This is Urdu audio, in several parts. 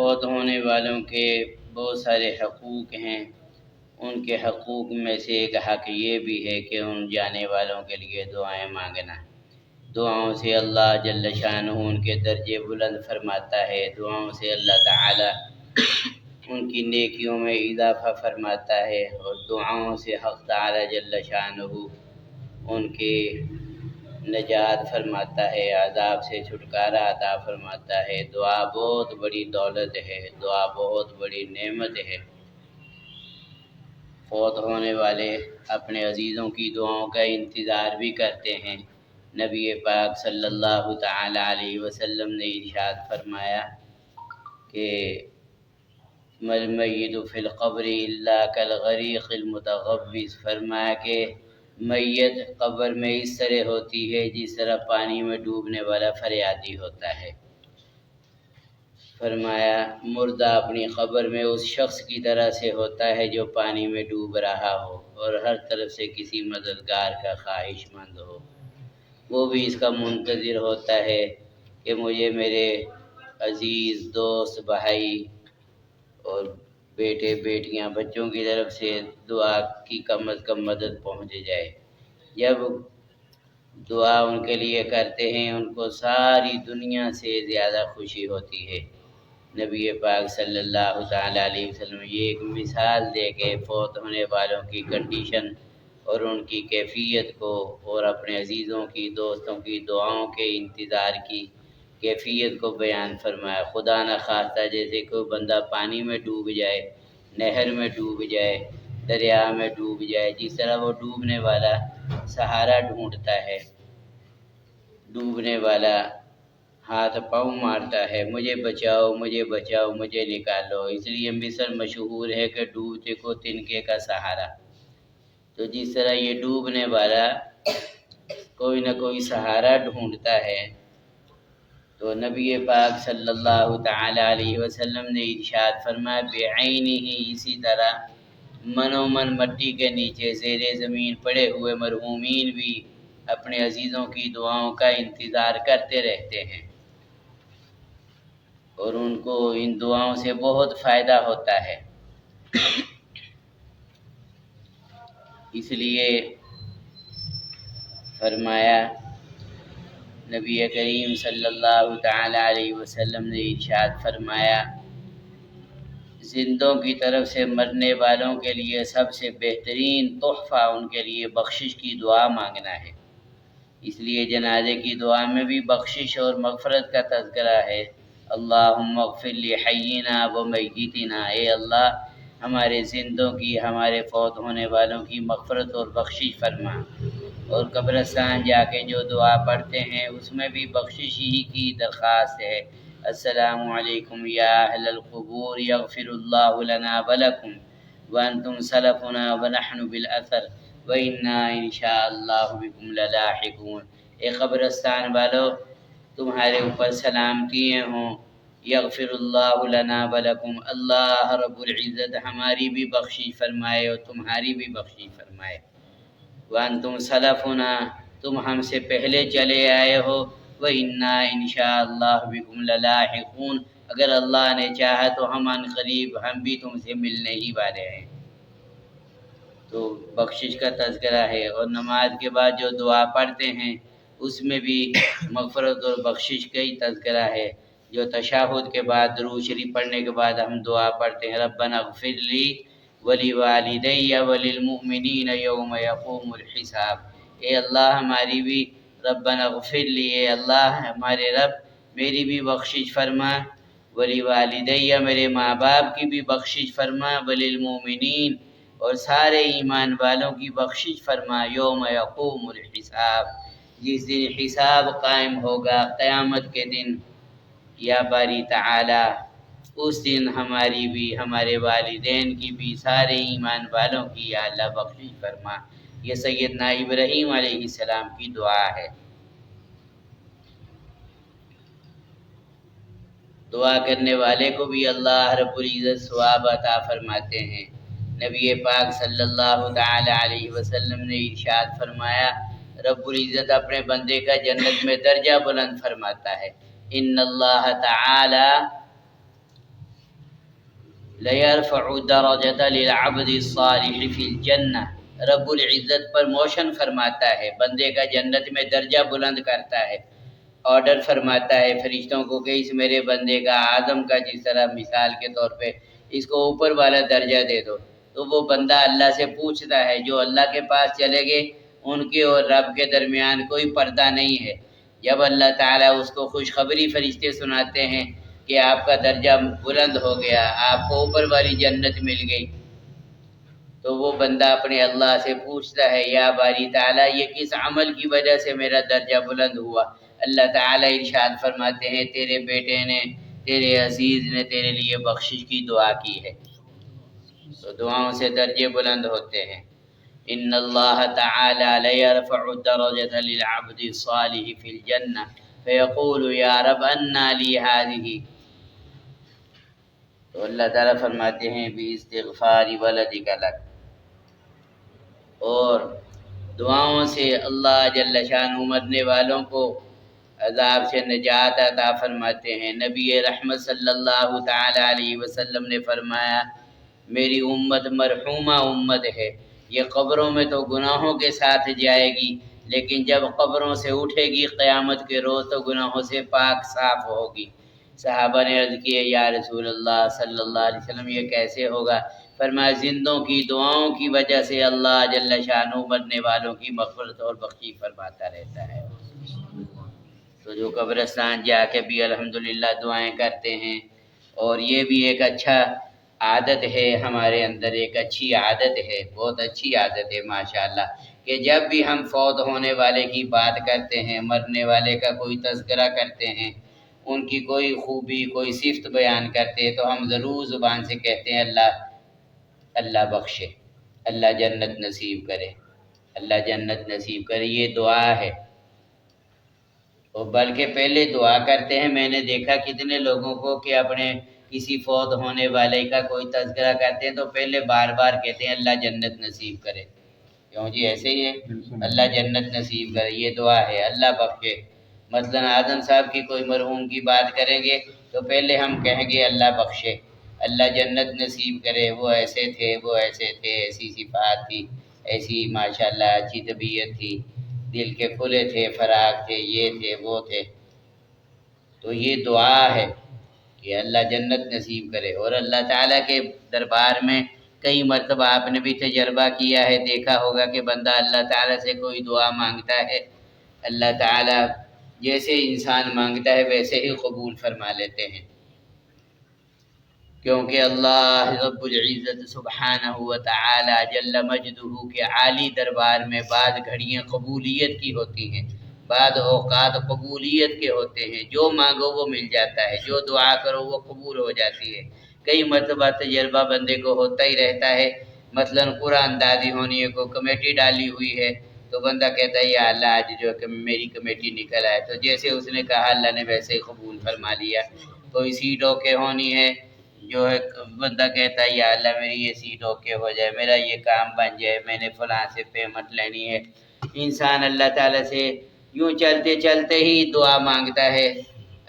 فوت ہونے والوں کے بہت سارے حقوق ہیں۔ ان کے حقوق میں سے ایک حق یہ بھی ہے کہ ان جانے والوں کے لیے دعائیں مانگنا۔ دعاؤں سے اللہ جل شانہ ان کے درجے بلند فرماتا ہے، دعاؤں سے اللہ تعالی ان کی نیکیوں میں اضافہ فرماتا ہے، اور دعاؤں سے حق تعالی جل شانہ ان کے نجات فرماتا ہے، عذاب سے چھٹکارا عطا فرماتا ہے۔ دعا بہت بڑی دولت ہے، دعا بہت بڑی نعمت ہے۔ فوت ہونے والے اپنے عزیزوں کی دعاؤں کا انتظار بھی کرتے ہیں۔ نبی پاک صلی اللہ تعالی علیہ وسلم نے ارشاد فرمایا کہ المیت فی القبر الا کالغریق المتغوث، فرمایا کہ میت قبر میں اس طرح ہوتی ہے جس طرح پانی میں ڈوبنے والا فریادی ہوتا ہے۔ فرمایا مردہ اپنی قبر میں اس شخص کی طرح سے ہوتا ہے جو پانی میں ڈوب رہا ہو اور ہر طرف سے کسی مددگار کا خواہش مند ہو۔ وہ بھی اس کا منتظر ہوتا ہے کہ مجھے میرے عزیز دوست بھائی اور بیٹے بیٹیاں بچوں کی طرف سے دعا کی کم از کم مدد پہنچ جائے۔ جب دعا ان کے لیے کرتے ہیں ان کو ساری دنیا سے زیادہ خوشی ہوتی ہے۔ نبی پاک صلی اللہ تعالی علیہ وسلم یہ ایک مثال دے کے فوت ہونے والوں کی کنڈیشن اور ان کی کیفیت کو اور اپنے عزیزوں کی دوستوں کی دعاؤں کے انتظار کی کیفیت کو بیان فرمایا۔ خدا نہ خواستہ جیسے کوئی بندہ پانی میں ڈوب جائے، نہر میں ڈوب جائے، دریا میں ڈوب جائے، جس طرح وہ ڈوبنے والا سہارا ڈھونڈتا ہے، ڈوبنے والا ہاتھ پاؤں مارتا ہے، مجھے بچاؤ مجھے بچاؤ مجھے نکالو۔ اس لیے مثل مشہور ہے کہ ڈوبتے کو تنکے کا سہارا۔ تو جس طرح یہ ڈوبنے والا کوئی نہ کوئی سہارا ڈھونڈتا ہے، تو نبی پاک صلی اللہ تعالی علیہ وسلم نے ارشاد فرمایا بعینہ ہی، اسی طرح منو من مٹی کے نیچے زیر زمین پڑے ہوئے مرحومین بھی اپنے عزیزوں کی دعاؤں کا انتظار کرتے رہتے ہیں، اور ان کو ان دعاؤں سے بہت فائدہ ہوتا ہے۔ اس لیے فرمایا نبی کریم صلی اللہ تعالی علیہ وسلم نے ارشاد فرمایا زندوں کی طرف سے مرنے والوں کے لیے سب سے بہترین تحفہ ان کے لیے بخشش کی دعا مانگنا ہے۔ اس لیے جنازے کی دعا میں بھی بخشش اور مغفرت کا تذکرہ ہے۔ اللہم اغفر لحینا و میتنا، اے اللہ ہمارے زندوں کی، ہمارے فوت ہونے والوں کی مغفرت اور بخشش فرما۔ اور قبرستان جا کے جو دعا پڑھتے ہیں اس میں بھی بخشش ہی کی درخواست ہے۔ السلام علیکم یا اہل القبور یغفر اللہ لنا ولکم وانتم سلفنا ونحن بالاثر وإنا انشاء اللہ بکم للاحقون۔ اے قبرستان والو تمہارے اوپر سلامتیاں ہوں، یغفر اللہ لنا ولکم، اللہ رب العزت ہماری بھی بخشش فرمائے اور تمہاری بھی بخشش فرمائے۔ وانتم سلفنا، تم ہم سے پہلے چلے آئے ہو، وإنا انشاء اللہ بکم للاحقون، اگر اللہ نے چاہا تو ہم ان قریب ہم بھی تم سے ملنے ہی والے ہیں۔ تو بخشش کا تذکرہ ہے، اور نماز کے بعد جو دعا پڑھتے ہیں اس میں بھی مغفرت اور بخشش کا ہی تذکرہ ہے۔ جو تشہد کے بعد درود شریف پڑھنے کے بعد ہم دعا پڑھتے ہیں ربنا اغفر لی ولوالدی وللمؤمنین یوم یقوم الحساب، اے اللہ ہماری بھی ربنا اغفر لی، اے اللہ ہمارے رب میری بھی بخشش فرما، ولوالدی میرے ماں باپ کی بھی بخشش فرما، وللمؤمنین اور سارے ایمان والوں کی بخشش فرما، یوم یقوم الحساب، جس دن حساب قائم ہوگا قیامت کے دن، یا باری تعالی اس دن ہماری بھی ہمارے والدین کی بھی سارے ایمان والوں کی یا اللہ بخشش فرما۔ یہ سیدنا ابراہیم علیہ السلام کی دعا ہے۔ دعا کرنے والے کو بھی اللہ رب العزت ثواب عطا فرماتے ہیں۔ نبی پاک صلی اللہ تعالی علیہ وسلم نے ارشاد فرمایا رب العزت اپنے بندے کا جنت میں درجہ بلند فرماتا ہے۔ ان اللہ تعالی لَيَرْفَعُ الدَّرَجَةَ لِلْعَبْدِ الصَّالِحِ فِي الْجَنَّةِ، رب العزت پرموشن فرماتا ہے، بندے کا جنت میں درجہ بلند کرتا ہے، آرڈر فرماتا ہے فرشتوں کو کہ اس میرے بندے کا آدم کا جس طرح مثال کے طور پہ اس کو اوپر والا درجہ دے دو، تو وہ بندہ اللہ سے پوچھتا ہے، جو اللہ کے پاس چلے گئے ان کے اور رب کے درمیان کوئی پردہ نہیں ہے۔ جب اللہ تعالیٰ اس کو خوشخبری فرشتے سناتے ہیں کہ آپ کا درجہ بلند ہو گیا، آپ کو اوپر والی جنت مل گئی، تو وہ بندہ اپنے اللہ سے پوچھتا ہے، یا باری تعالیٰ یہ کس عمل کی وجہ سے میرا درجہ بلند ہوا؟ اللہ تعالیٰ ارشاد فرماتے ہیں، تیرے بیٹے نے، تیرے عزیز نے تیرے لیے بخشش کی دعا کی ہے، تو دعاؤں سے درجے بلند ہوتے ہیں۔ ان اللہ تعالی لیرفع الدرجة للعبد الصالح فی الجنہ فیقول یا رب انا لی هذه، تو اللہ تعالیٰ فرماتے ہیں باستغفار ولدک لک، اور دعاؤں سے اللہ جل شانہ مرنے والوں کو عذاب سے نجات عطا فرماتے ہیں۔ نبی رحمت صلی اللہ تعالی علیہ وسلم نے فرمایا، میری امت مرحومہ امت ہے، یہ قبروں میں تو گناہوں کے ساتھ جائے گی، لیکن جب قبروں سے اٹھے گی قیامت کے روز تو گناہوں سے پاک صاف ہوگی۔ صحابہ نے عرض کی، یا رسول اللہ صلی اللہ علیہ وسلم یہ کیسے ہوگا؟ فرمایا، زندوں کی دعاؤں کی وجہ سے اللہ جل شانہ مرنے والوں کی مغفرت اور بخشش فرماتا رہتا ہے۔ تو جو قبرستان جا کے بھی الحمدللہ دعائیں کرتے ہیں، اور یہ بھی ایک اچھا عادت ہے ہمارے اندر، ایک اچھی عادت ہے، بہت اچھی عادت ہے ماشاءاللہ، کہ جب بھی ہم فوت ہونے والے کی بات کرتے ہیں، مرنے والے کا کوئی تذکرہ کرتے ہیں، ان کی کوئی خوبی کوئی صفت بیان کرتے ہیں، تو ہم ضرور زبان سے کہتے ہیں اللہ بخشے، اللہ جنت نصیب کرے، اللہ جنت نصیب کرے، یہ دعا ہے۔ اور بلکہ پہلے دعا کرتے ہیں، میں نے دیکھا کتنے لوگوں کو کہ اپنے کسی فوت ہونے والے کا کوئی تذکرہ کرتے ہیں تو پہلے بار بار کہتے ہیں اللہ جنت نصیب کرے، کیوں جی ایسے ہی ہے، اللہ جنت نصیب کرے، یہ دعا ہے، اللہ بخشے۔ مثلا اعظم صاحب کی کوئی مرحوم کی بات کریں گے تو پہلے ہم کہیں گے اللہ بخشے، اللہ جنت نصیب کرے، وہ ایسے تھے، وہ ایسے تھے، ایسی صفات تھی، ایسی ماشاءاللہ اچھی طبیعت تھی، دل کے کھلے تھے، فراغ تھے، یہ تھے وہ تھے۔ تو یہ دعا ہے کہ اللہ جنت نصیب کرے۔ اور اللہ تعالیٰ کے دربار میں کئی مرتبہ آپ نے بھی تجربہ کیا ہے، دیکھا ہوگا کہ بندہ اللہ تعالیٰ سے کوئی دعا مانگتا ہے، اللہ تعالیٰ جیسے انسان مانگتا ہے ویسے ہی قبول فرما لیتے ہیں، کیونکہ اللہ رب العزت سبحانہ و تعالی جل مجدہ کے عالی دربار میں بعض گھڑیاں قبولیت کی ہوتی ہیں، بعض اوقات قبولیت کے ہوتے ہیں، جو مانگو وہ مل جاتا ہے، جو دعا کرو وہ قبول ہو جاتی ہے۔ کئی مرتبہ تجربہ بندے کو ہوتا ہی رہتا ہے، مثلا قرآن دادی ہونی ہے، کوئی کمیٹی ڈالی ہوئی ہے تو بندہ کہتا ہے یا اللہ آج جو کہ میری کمیٹی نکل آئے، تو جیسے اس نے کہا اللہ نے ویسے ہی قبول فرما لیا۔ کوئی سیٹ اوکے ہونی ہے، جو ہے بندہ کہتا ہے یا اللہ میری یہ سیٹ اوکے ہو جائے، میرا یہ کام بن جائے، میں نے فلاں سے پیمنٹ لینی ہے۔ انسان اللہ تعالیٰ سے یوں چلتے چلتے ہی دعا مانگتا ہے،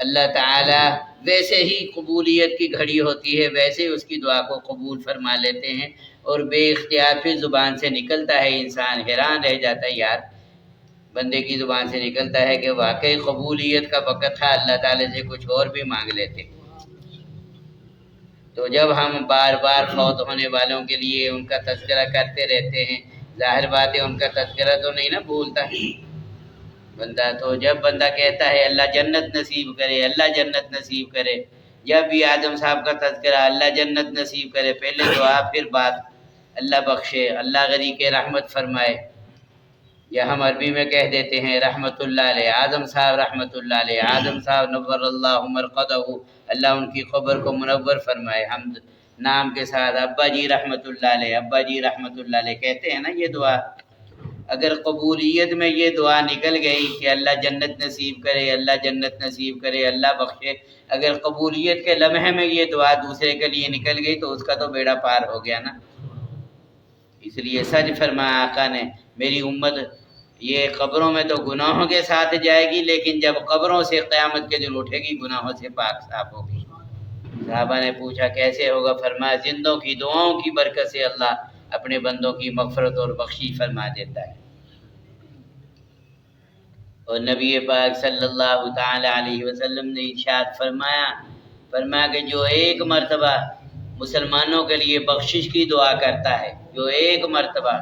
اللہ تعالیٰ ویسے ہی قبولیت کی گھڑی ہوتی ہے، ویسے اس کی دعا کو قبول فرما لیتے ہیں، اور بے اختیار پھر زبان سے نکلتا ہے، انسان حیران رہ جاتا ہے، یار بندے کی زبان سے نکلتا ہے کہ واقعی قبولیت کا وقت تھا، اللہ تعالیٰ سے کچھ اور بھی مانگ لیتے۔ تو جب ہم بار بار فوت ہونے والوں کے لیے ان کا تذکرہ کرتے رہتے ہیں، ظاہر بات ہے ان کا تذکرہ تو نہیں نا بھولتا بندہ، تو جب بندہ کہتا ہے اللہ جنت نصیب کرے، اللہ جنت نصیب کرے، جب بھی اعظم صاحب کا تذکرہ اللہ جنت نصیب کرے، پہلے دعا پھر بات اللہ بخشے، اللہ غری کے رحمت فرمائے، یا ہم عربی میں کہہ دیتے ہیں رحمت اللہ علیہ، اعظم صاحب رحمت اللہ علیہ، اعظم صاحب نور اللہ مرقدہ، اللہ ان کی قبر کو منور فرمائے، حمد نام کے ساتھ، ابا جی رحمت اللہ علیہ، ابا جی رحمت اللہ علیہ کہتے ہیں نا یہ دعا۔ اگر قبولیت میں یہ دعا نکل گئی کہ اللہ جنت نصیب کرے، اللہ جنت نصیب کرے، اللہ بخشے، اگر قبولیت کے لمحے میں یہ دعا دوسرے کے لیے نکل گئی تو اس کا تو بیڑا پار ہو گیا نا۔ اس لیے سچ فرمایا آقا نے، میری امت یہ قبروں میں تو گناہوں کے ساتھ جائے گی، لیکن جب قبروں سے قیامت کے دن اٹھے گی گناہوں سے پاک صاف ہوگی۔ صحابہ نے پوچھا کیسے ہوگا؟ فرمایا زندوں کی دعاؤں کی برکت سے اللہ اپنے بندوں کی مغفرت اور بخشش فرما دیتا ہے۔ اور نبی پاک صلی اللہ تعالی علیہ وسلم نے ارشاد فرمایا کہ جو ایک مرتبہ مسلمانوں کے لیے بخشش کی دعا کرتا ہے، جو ایک مرتبہ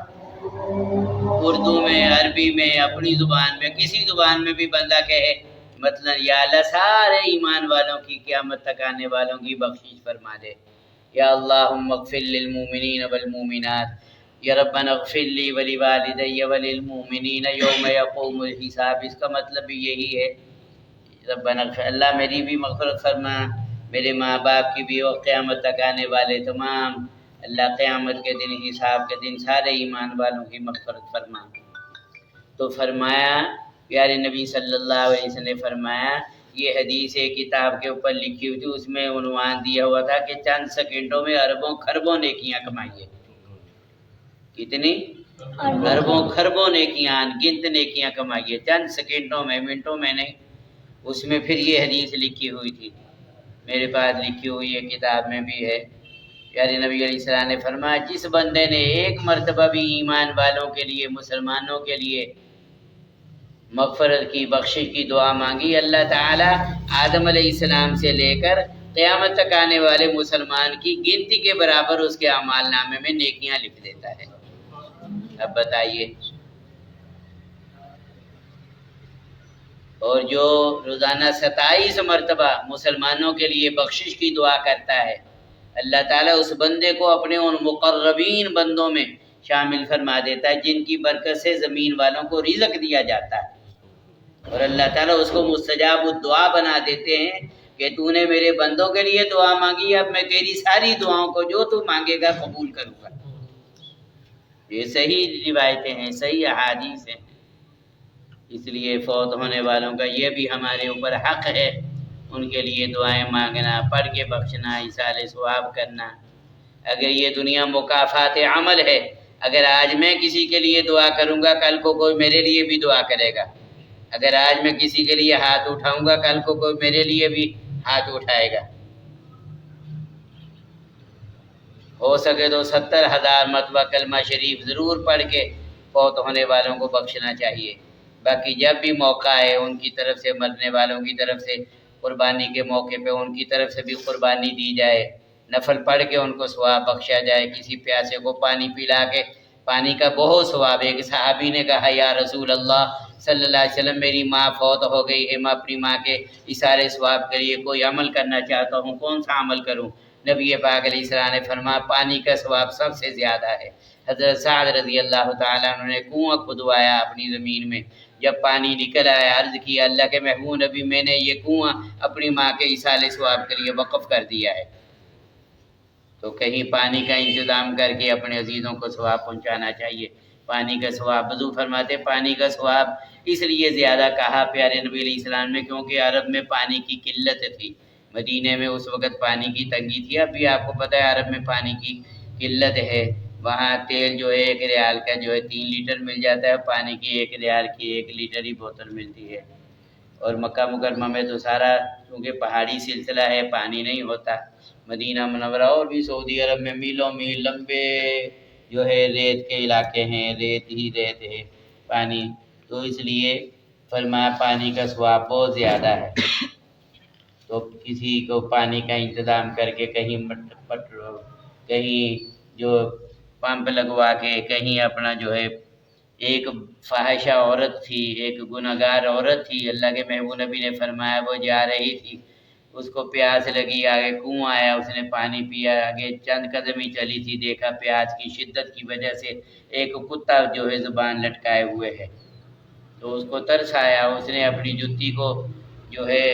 اردو میں، عربی میں، اپنی زبان میں، کسی زبان میں بھی بندہ کہے مثلا یا اللہ سارے ایمان والوں کی، قیامت تک آنے والوں کی بخشش فرما دے، یا اللہم اغفر للمؤمنین والمؤمنات، یا ربنا اغفر لی ولوالدی وللمؤمنین یوم یقوم الحساب، اس کا مطلب بھی یہی ہے ربنا اغفر، اللہ میری بھی مغفرت فرما، میرے ماں باپ کی بھی، اور قیامت تک آنے والے تمام، اللہ قیامت کے دن، حساب کے دن سارے ایمان والوں کی مغفرت فرما۔ تو فرمایا پیارے نبی صلی اللہ علیہ وسلم نے فرمایا، یہ حدیث ایک کتاب کے اوپر لکھی ہوئی تھی، اس میں عنوان دیا ہوا تھا کہ چند سیکنڈوں میں اربوں خربوں نیکیاں کمائیے۔ کتنی؟ اربوں خربوں نیکیاں، گنت نیکیاں کمائیے چند سیکنڈوں میں، منٹوں میں نہیں۔ اس میں پھر یہ حدیث لکھی ہوئی تھی، میرے پاس لکھی ہوئی ہے، کتاب میں بھی ہے۔ پیارے نبی علیہ السلام نے فرمایا جس بندے نے ایک مرتبہ بھی ایمان والوں کے لیے، مسلمانوں کے لیے مغفرت کی، بخشش کی دعا مانگی، اللہ تعالیٰ آدم علیہ السلام سے لے کر قیامت تک آنے والے مسلمان کی گنتی کے برابر اس کے اعمال نامے میں نیکیاں لکھ دیتا ہے۔ اب بتائیے، اور جو روزانہ 27 مرتبہ مسلمانوں کے لیے بخشش کی دعا کرتا ہے، اللہ تعالیٰ اس بندے کو اپنے ان مقربین بندوں میں شامل فرما دیتا ہے جن کی برکت سے زمین والوں کو رزق دیا جاتا ہے، اور اللہ تعالیٰ اس کو مستجاب الدعا بنا دیتے ہیں کہ تو نے میرے بندوں کے لیے دعا مانگی، اب میں تیری ساری دعاؤں کو جو تو مانگے گا قبول کروں گا۔ یہ صحیح روایتیں ہیں، صحیح احادیث ہیں، اس لیے فوت ہونے والوں کا یہ بھی ہمارے اوپر حق ہے، ان کے لیے دعائیں مانگنا، پڑھ کے بخشنا، ایصال ثواب کرنا۔ اگر یہ دنیا مکافات عمل ہے، اگر آج میں کسی کے لیے دعا کروں گا کل کو کوئی میرے لیے بھی دعا کرے گا، اگر آج میں کسی کے لیے ہاتھ اٹھاؤں گا کل کو کوئی میرے لیے بھی ہاتھ اٹھائے گا۔ ہو سکے تو 70,000 مرتبہ کلمہ شریف ضرور پڑھ کے فوت ہونے والوں کو بخشنا چاہیے۔ باقی جب بھی موقع ہے ان کی طرف سے، مرنے والوں کی طرف سے قربانی کے موقع پہ ان کی طرف سے بھی قربانی دی جائے، نفل پڑھ کے ان کو ثواب بخشا جائے، کسی پیاسے کو پانی پلا کے، پانی کا بہت ثواب ہے۔ ایک صحابی نے کہا یا رسول اللہ صلی اللہ علیہ وسلم میری ماں فوت ہو گئی ہے، میں اپنی ماں کے ایثار ثواب کے لیے کوئی عمل کرنا چاہتا ہوں، کون سا عمل کروں؟ نبی پاک علیہ السلام نے فرمایا پانی کا ثواب سب سے زیادہ ہے۔ حضرت سعد رضی اللہ تعالیٰ عنہ نے کنواں کھدوایا اپنی زمین میں، جب پانی نکل آیا عرض کیا اللہ کے محبوب نبی میں نے یہ کنواں اپنی ماں کے ایصال ثواب کے لیے وقف کر دیا ہے۔ تو کہیں پانی کا انتظام کر کے اپنے عزیزوں کو ثواب پہنچانا چاہیے۔ پانی کا ثواب حضور فرماتے پانی کا ثواب اس لیے زیادہ کہا پیارے نبی علیہ السلام نے کیونکہ عرب میں پانی کی قلت تھی، مدینے میں اس وقت پانی کی تنگی تھی، اب بھی آپ کو پتہ ہے عرب میں پانی کی قلت ہے، وہاں تیل جو ہے 1 ریال کا جو ہے 3 لیٹر مل جاتا ہے، پانی کی 1 ریال کی 1 لیٹر ہی بوتل ملتی ہے۔ اور مکہ مکرمہ میں تو سارا کیونکہ پہاڑی سلسلہ ہے پانی نہیں ہوتا، مدینہ منورہ اور بھی سعودی عرب میں میلوں میل لمبے جو ہے ریت کے علاقے ہیں، ریت ہی ریت ہے پانی، تو اس لیے فرمایا پانی کا ثواب بہت زیادہ ہے۔ تو کسی کو پانی کا انتظام کر کے کہیں جو پمپ لگوا کے، کہیں اپنا جو ہے، ایک فاحشہ عورت تھی، ایک گناہگار عورت تھی، اللہ کے محبوب نبی نے فرمایا وہ جا رہی تھی، اس کو پیاس لگی، آگے کنواں آیا، اس نے پانی پیا، آگے چند قدم ہی چلی تھی، دیکھا پیاس کی شدت کی وجہ سے ایک کتا جو ہے زبان لٹکائے ہوئے ہے، تو اس کو ترس آیا، اس نے اپنی جوتی کو جو ہے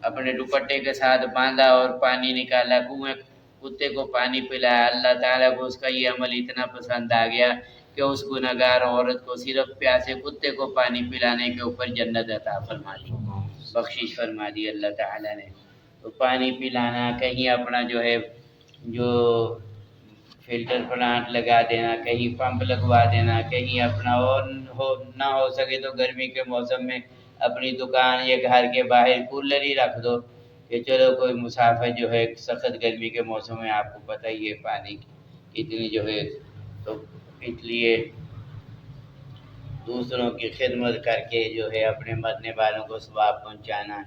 اپنے دوپٹے کے ساتھ باندھا اور پانی نکالا، کنویں کتے کو پانی پلایا۔ اللہ تعالیٰ کو اس کا یہ عمل اتنا پسند آ گیا کہ اس گناہگار عورت کو صرف پیاسے کتے کو پانی پلانے کے اوپر جنت عطا فرما دی، بخشش فرما دی اللہ تعالیٰ نے۔ تو پانی پلانا، کہیں اپنا جو ہے جو فلٹر پلانٹ لگا دینا، کہیں پمپ لگوا دینا، کہیں اپنا اور نہ ہو سکے تو گرمی کے موسم میں اپنی دکان یا گھر کے باہر کولر ہی رکھ دو، کہ چلو کوئی مسافر جو ہے سخت گرمی کے موسم میں آپ کو پتہ ہی ہے پانی کتنی جو ہے، تو اس لیے دوسروں کی خدمت کر کے جو ہے اپنے مرنے والوں کو ثواب پہنچانا،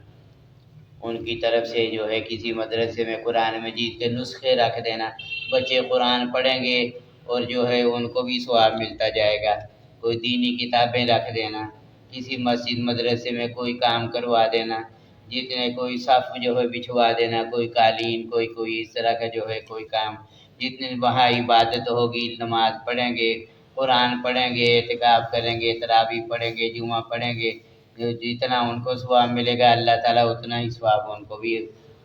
ان کی طرف سے جو ہے کسی مدرسے میں قرآن مجید کے نسخے رکھ دینا، بچے قرآن پڑھیں گے اور جو ہے ان کو بھی ثواب ملتا جائے گا۔ کوئی دینی کتابیں رکھ دینا، کسی مسجد مدرسے میں کوئی کام کروا دینا، جتنے کوئی صف جو ہے بچھوا دینا، کوئی قالین، کوئی اس طرح کا جو ہے کوئی کام، جتنے وہاں عبادت ہوگی، نماز پڑھیں گے، قرآن پڑھیں گے، اعتکاف کریں گے، تراویح پڑھیں گے، جمعہ پڑھیں گے، جتنا ان کو ثواب ملے گا اللہ تعالیٰ اتنا ہی ثواب ان کو بھی،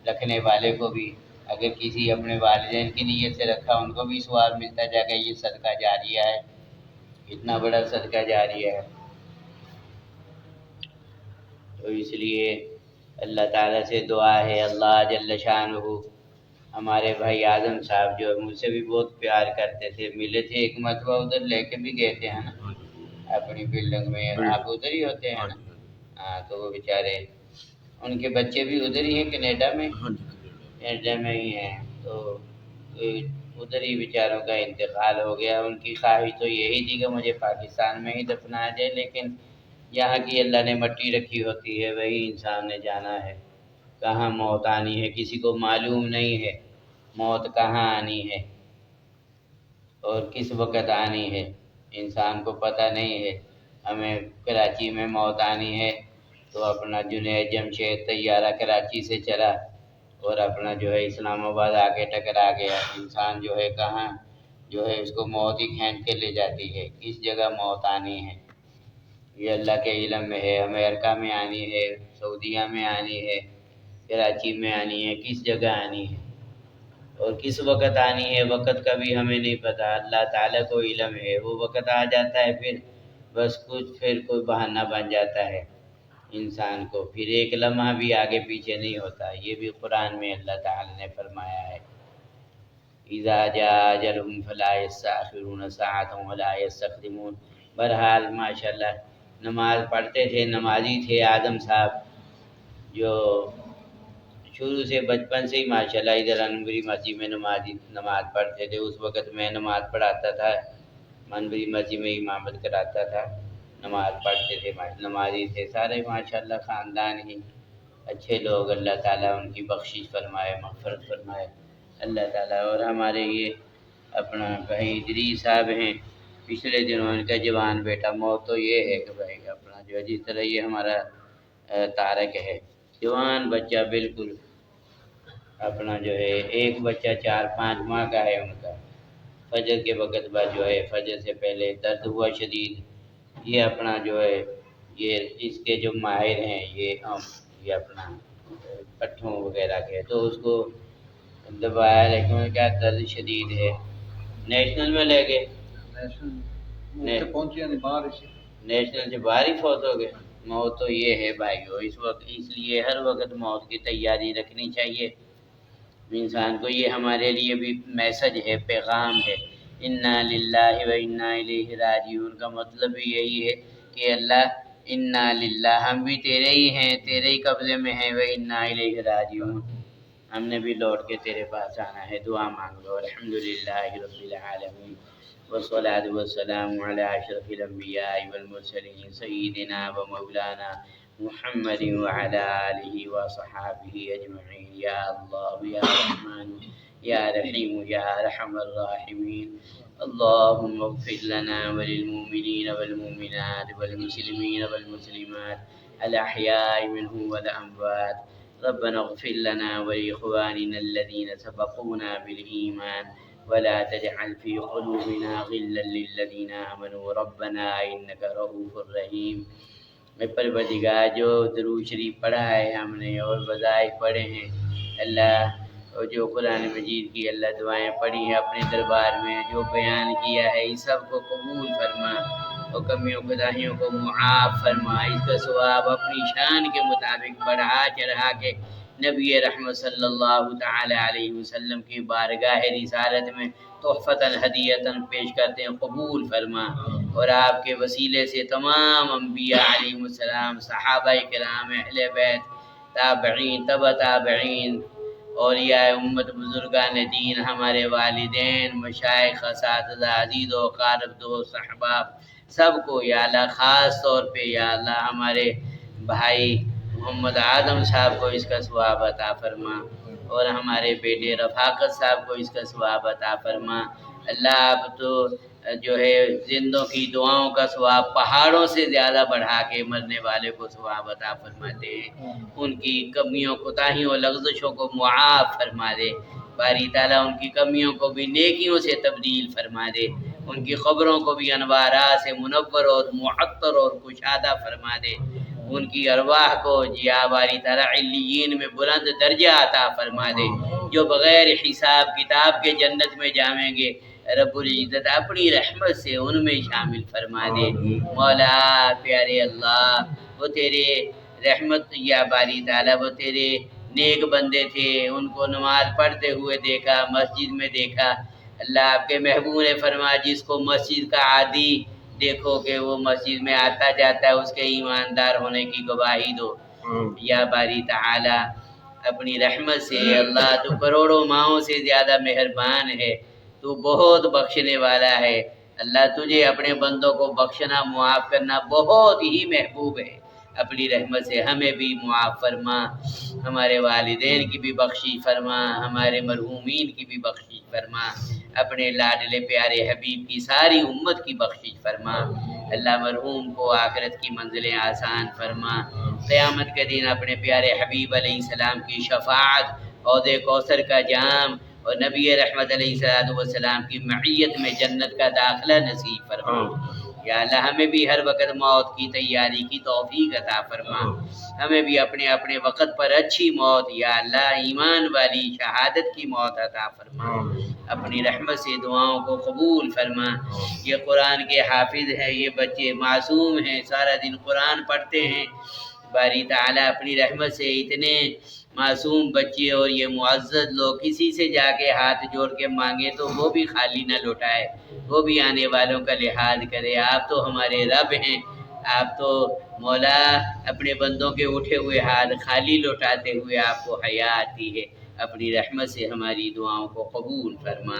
رکھنے والے کو بھی۔ اگر کسی اپنے والدین کی نیت سے رکھا ان کو بھی ثواب ملتا جائے گا۔ یہ صدقہ جاریہ ہے، اتنا بڑا صدقہ جاریہ ہے۔ تو اس لیے اللہ تعالیٰ سے دعا ہے، اللہ جل شانہ، ہمارے بھائی اعظم صاحب جو مجھ سے بھی بہت پیار کرتے تھے، ملے تھے ایک مرتبہ، ادھر لے کے بھی گئے تھے نا اپنی بلڈنگ میں، آپ ادھر ہی ہوتے ہیں نا؟ ہاں، تو وہ بیچارے، ان کے بچے بھی ادھر ہی ہیں کینیڈا میں، کینیڈا میں ہی ہیں، تو ادھر ہی بیچاروں کا انتقال ہو گیا۔ ان کی خواہش تو یہی تھی کہ مجھے پاکستان میں ہی دفنایا جائے، لیکن یہاں کی اللہ نے مٹی رکھی ہوتی ہے، وہی انسان نے جانا ہے، کہاں موت آنی ہے کسی کو معلوم نہیں ہے، موت کہاں آنی ہے اور کس وقت آنی ہے انسان کو پتہ نہیں ہے۔ ہمیں کراچی میں موت آنی ہے تو اپنا جنید جمشید طیارہ کراچی سے چلا اور اپنا جو ہے اسلام آباد آ کے ٹکرا گیا۔ انسان جو ہے کہاں جو ہے اس کو موت ہی کھینچ کے لے جاتی ہے، کس جگہ موت آنی ہے یہ اللہ کے علم میں ہے۔ امریکہ میں آنی ہے، سعودیہ میں آنی ہے، کراچی میں آنی ہے، کس جگہ آنی ہے اور کس وقت آنی ہے، وقت کا بھی ہمیں نہیں پتہ، اللہ تعالیٰ کو علم ہے۔ وہ وقت آ جاتا ہے پھر بس کچھ پھر کوئی بہانہ بن جاتا ہے انسان کو، پھر ایک لمحہ بھی آگے پیچھے نہیں ہوتا۔ یہ بھی قرآن میں اللہ تعالیٰ نے فرمایا ہے، اذا جاء اجلهم فلا يستأخرون ساعة ولا يستقدمون۔ بہرحال ماشاءاللہ نماز پڑھتے تھے، نمازی تھے اعظم صاحب، جو شروع سے بچپن سے ہی ماشاءاللہ ادھر انوری مسجد میں نماز پڑھتے تھے۔ اس وقت میں نماز پڑھاتا تھا، انوری مسجد میں امامت کراتا تھا، نماز پڑھتے تھے، نمازی تھے سارے ماشاءاللہ، خاندان ہی اچھے لوگ، اللہ تعالیٰ ان کی بخشش فرمائے، مغفرت فرمائے اللہ تعالیٰ۔ اور ہمارے یہ اپنا بھائی ادریس صاحب ہیں، پچھلے دنوں ان کا جوان بیٹا موت، تو یہ ہے کہ بھائی اپنا جو ہے جس طرح یہ ہمارا طارق ہے، جوان بچہ بالکل اپنا جو ہے، ایک بچہ 4-5 ماہ کا ہے ان کا، فجر کے وقت بعد جو ہے فجر سے پہلے درد ہوا شدید، یہ اپنا جو ہے یہ اس کے جو ماہر ہیں یہ اپنا پٹھوں وغیرہ کے، تو اس کو دبایا لیکن کیا درد شدید ہے، نیشنل میں لے گئے، نیشنل سے باہر ہی فوت ہو گئے۔ موت تو یہ ہے بھائیو، اس وقت اس لیے ہر وقت موت کی تیاری رکھنی چاہیے انسان کو۔ یہ ہمارے لیے بھی میسج ہے، پیغام ہے، انا للہ و انا الیہ راجعون کا مطلب بھی یہی ہے کہ اللہ انا للہ، ہم بھی تیرے ہی ہیں، تیرے ہی قبضے میں ہیں، و انا الیہ راجعون، ہم نے بھی لوٹ کے تیرے پاس آنا ہے۔ دعا مانگ لو۔ الحمدللہ رب العالمین والصلاة والسلام على أشرف الأنبياء والمرسلين سيدنا ومولانا محمد وعلى آله وصحابه أجمعين۔ يا الله يا رحمن يا رحيم يا أرحم الراحمين، اللهم اغفر لنا وللمؤمنين والمؤمنات والمسلمين والمسلمات الأحياء منهم والأموات، ربنا اغفر لنا ولإخواننا الذين سبقونا بالإيمان ولا تجعل في قلوبنا غلا للذين آمنوا ربنا إنك رؤوف رحيم۔ اے پروردگار، جو درود شریف پڑھا ہے ہم نے اور وظائف پڑھے ہیں اللہ، اور جو قرآن مجید کی اللہ دعائیں پڑھی ہیں اپنے دربار میں جو بیان کیا ہے، اس سب کو قبول فرما اور کمیوں کوتاہیوں کو معاف فرما، اس کا ثواب اپنی شان کے مطابق بڑھا چڑھا کے نبی رحمت صلی اللہ تعالی علیہ وسلم کی بارگاہ رسالت میں تحفتاً ہدیتاً پیش کرتے ہیں، قبول فرما، اور آپ کے وسیلے سے تمام انبیاء علیہ السلام، صحابہ کرام، اہل بیت تابعین تبع تابعین، اولیاء امت، بزرگان دین، ہمارے والدین، مشائخ، اساتذہ، عزیز و اقارب، دوست، احباب، سب کو یا اللہ خاص طور پہ یا اللہ ہمارے بھائی محمد اعظم صاحب کو اس کا ثواب عطا فرما، اور ہمارے بیٹے رفاقت صاحب کو اس کا ثواب عطا فرما۔ اللہ آپ تو جو ہے زندوں کی دعاؤں کا ثواب پہاڑوں سے زیادہ بڑھا کے مرنے والے کو ثواب عطا فرماتے ہیں، ان کی کمیوں کوتاہیوں لغزشوں کو معاف فرما دے باری تعالیٰ، ان کی کمیوں کو بھی نیکیوں سے تبدیل فرما دے، ان کی قبروں کو بھی انوارات سے منور اور معطر اور کشادہ فرما دے، ان کی ارواح کو جیا باری تعالیٰ علیین میں بلند درجہ عطا فرما دے، جو بغیر حساب کتاب کے جنت میں جائیں گے رب العزت اپنی رحمت سے ان میں شامل فرما دے۔ مولا پیارے اللہ، وہ تیرے رحمت یا باری تعالیٰ وہ تیرے نیک بندے تھے، ان کو نماز پڑھتے ہوئے دیکھا، مسجد میں دیکھا، اللہ آپ کے محبوب نے فرمایا جس کو مسجد کا عادی دیکھو کہ وہ مسجد میں آتا جاتا ہے، اس کے ایماندار ہونے کی گواہی دو۔ یا باری تعالیٰ اپنی رحمت سے اللہ تو کروڑوں ماؤں سے زیادہ مہربان ہے، تو بہت بخشنے والا ہے، اللہ تجھے اپنے بندوں کو بخشنا معاف کرنا بہت ہی محبوب ہے، اپنی رحمت سے ہمیں بھی معاف فرما، ہمارے والدین کی بھی بخشش فرما، ہمارے مرحومین کی بھی بخشش فرما، اپنے لاڈلے پیارے حبیب کی ساری امت کی بخشش فرما، اللہ مرحوم کو آخرت کی منزلیں آسان فرما، قیامت کے دن اپنے پیارے حبیب علیہ السلام کی شفاعت، حوض کوثر کا جام اور نبی رحمت علیہ السلام کی معیت میں جنت کا داخلہ نصیب فرما، یا اللہ ہمیں بھی ہر وقت موت کی تیاری کی توفیق عطا فرما، ہمیں بھی اپنے اپنے وقت پر اچھی موت یا اللہ ایمان والی شہادت کی موت عطا فرما، اپنی رحمت سے دعاؤں کو قبول فرما۔ یہ قرآن کے حافظ ہیں، یہ بچے معصوم ہیں، سارا دن قرآن پڑھتے ہیں، باری تعالیٰ اپنی رحمت سے اتنے معصوم بچے اور یہ معزز لوگ کسی سے جا کے ہاتھ جوڑ کے مانگے تو وہ بھی خالی نہ لوٹائے، وہ بھی آنے والوں کا لحاظ کرے، آپ تو ہمارے رب ہیں، آپ تو مولا اپنے بندوں کے اٹھے ہوئے ہاتھ خالی لوٹاتے ہوئے آپ کو حیا آتی ہے، اپنی رحمت سے ہماری دعاؤں کو قبول فرما،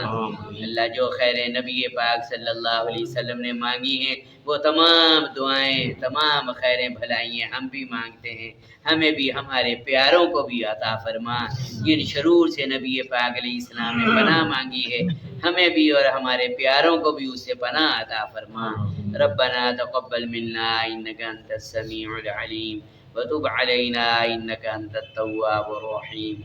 اللہ جو خیر نبی پاک صلی اللہ علیہ وسلم نے مانگی ہیں وہ تمام دعائیں، تمام خیریں بھلائیاں ہم بھی مانگتے ہیں، ہمیں بھی ہمارے پیاروں کو بھی عطا فرما، جن شرور سے نبی پاک علیہ السلام نے پناہ مانگی ہے ہمیں بھی اور ہمارے پیاروں کو بھی اس سے پناہ عطا فرما، ربنا تقبل منا انک انت السمیع العلیم وتب علینا انک انت التواب الرحیم۔